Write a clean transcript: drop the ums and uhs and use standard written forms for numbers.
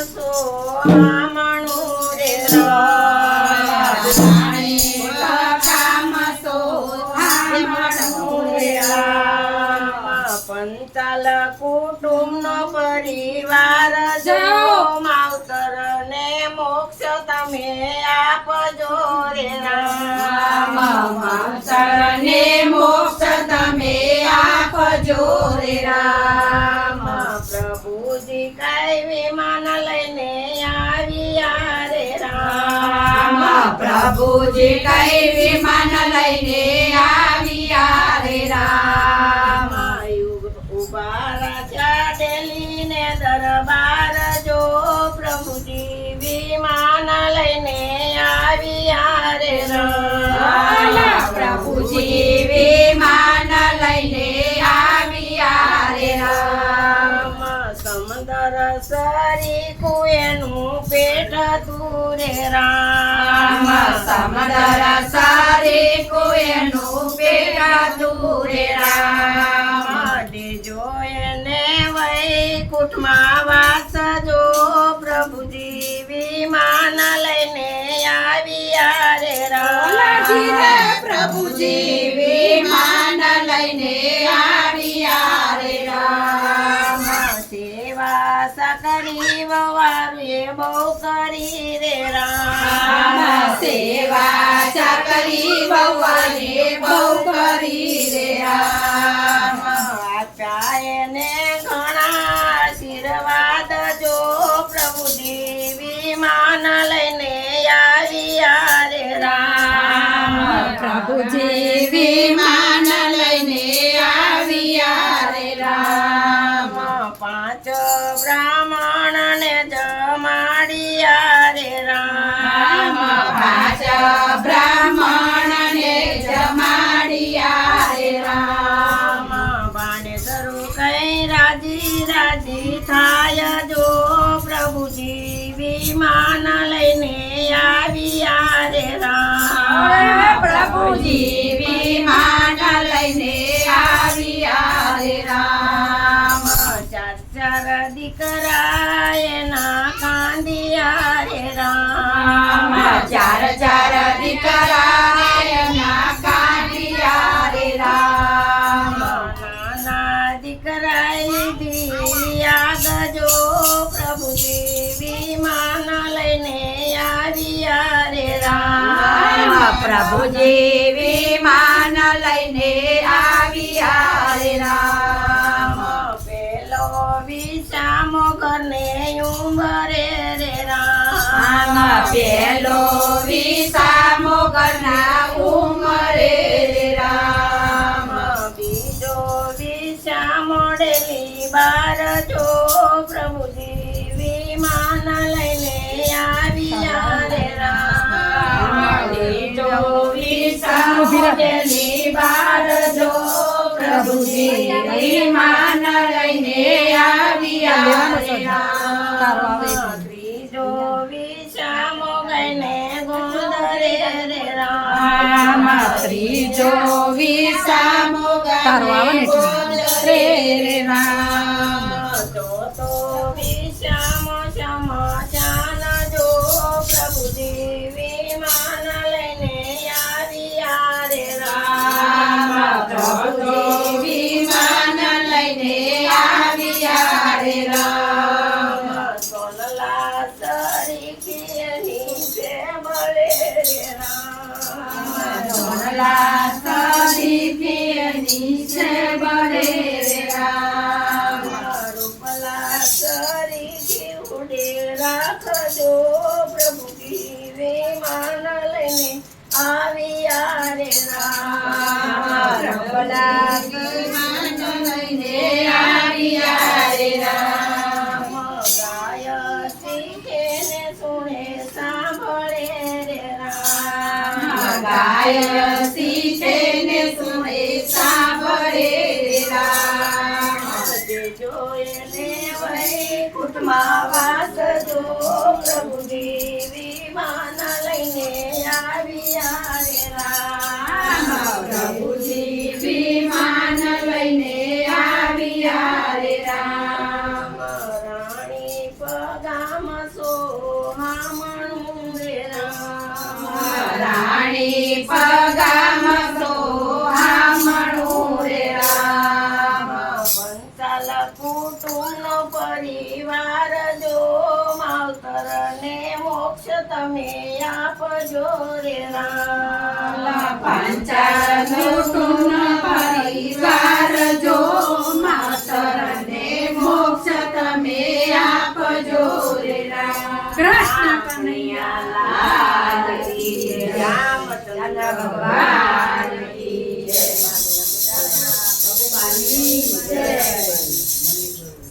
સોહામણું રે રાણી કામ સોહામણું રે રામ પંચાલ કુટુંબનો પરિવાર જો માવતર ને મોક્ષ તમે આપજો રે રામ માવતર ને મોક્ષ તમે આપજો રે રામ પ્રભુજી કઈ વિમાન લઈને આવ્યા રે રામ પ્રભુજી કઈ વિમાન લઈને આવ્યા રે રામ ઉભા રાજા ડેલી ને દરબાર જો પ્રભુજી વિમાન લઈને આવ્યા રે રામ પ્રભુજી વિમાન લઈને આવ્યા રે રામ સમંદર સરીખું એનું પેટ તું રે રામ સમંદર સરીખું એનું પેટ તું રે રામ દેજો એને વૈકુંઠમાં વાસજો પ્રભુજી વિમાન લઈને આવ્યા રે રામ પ્રભુજી વિમાન લઈને આવ્યા રે રામ સેવા સકરી વવારે બહુ કરી રે રામ સેવા સકરી વવારે બહુ કરી રે રામ આપ્યાને ઘણા આશીર્વાદ જો પ્રભુજી વિમાન લઈને આવ્યા રે રામ પ્રભુજી વિમાન લઈને આવ્યા રે રામ પાંચ બ્રાહ્મણ ને જમાડ્યા રે રામ પાંચ બ્રાહ્મણ ને જમાડ્યા રે રામ બાને શરૂ કઈ રાજી રાજી થાય જો પ્રભુજી વિમાન લઈને આવ્યા રે રામ પ્રભુજી વિમાન લઈને આવ્યા રે રામ ચાર દીકરા એના કાંદિયા રે રામ ચાર દીકરા એના કાંદિયા રે રામ નાના દીકરા યાદ જો પ્રભુજી વિમાન લઈને આવ્યા રે રામ પ્રભુજી વિમાન લઈને આવ્યા રે રામ પેલો વિષામો ઘરને ઉંબરે રે રામ પેલો વિષામો ઘરના ઉંમરે રે રામ બીજો વિષામો ડેલી બાર જો પ્રભુજી વિમાન લઈને આવ્યા રે રામ બીજો વિષામો ડેલી બાર જો પ્રભુજી વિમાન લઈને આવ્યા રે રામ ત્રીજો વિષામો ગઈને ગોંદરે રે રામ ત્રીજો વિષામો ગઈને ગોંદરે રે રામ ચોથો વિષામો સમાચાન જો પ્રભુજી વિમાન લઈને આવ્યા રે રામ પ્રભુજી વિમાન લઈને આવ્યા રે રામ સોનલા સરીખી છે મળે રે રામ સોનલા સરીખી છે મળે રે રામ રૂપલા સરીખી ઉડે રાખજો પ્રભુજી વિમાન લઈને આવ્યા રે રામ રૂપલા વિમાન લઈને આવ્યા રે રામ ગાય શીખે ને સુણે સાંભળે રે રામ ગાય શીખે ને સુણે સાંભળે રે રામ દેજો એને વૈકુંઠમાં વાસજો પ્રભુજી વિમાન લઈને આવ્યા રે રામ પ્રભુજી વિમાન લઈને આવ્યા રે રામ રાણી પગા ગામ સોહામણું રે રામ રાણી પગામ સોહામણું રે રામ પંચાલ કુટુંબનો પરિવાર જો માવતરને મોક્ષ તમે આપજો રે રામ પંચાલનું પરિવાર જો માતરને મોક્ષ તમે આપજો રે રામ કૃષ્ણ કનૈયા લાલ કી જય. રામચંદ્ર ભગવાન કી જય. ભગવાનની જય.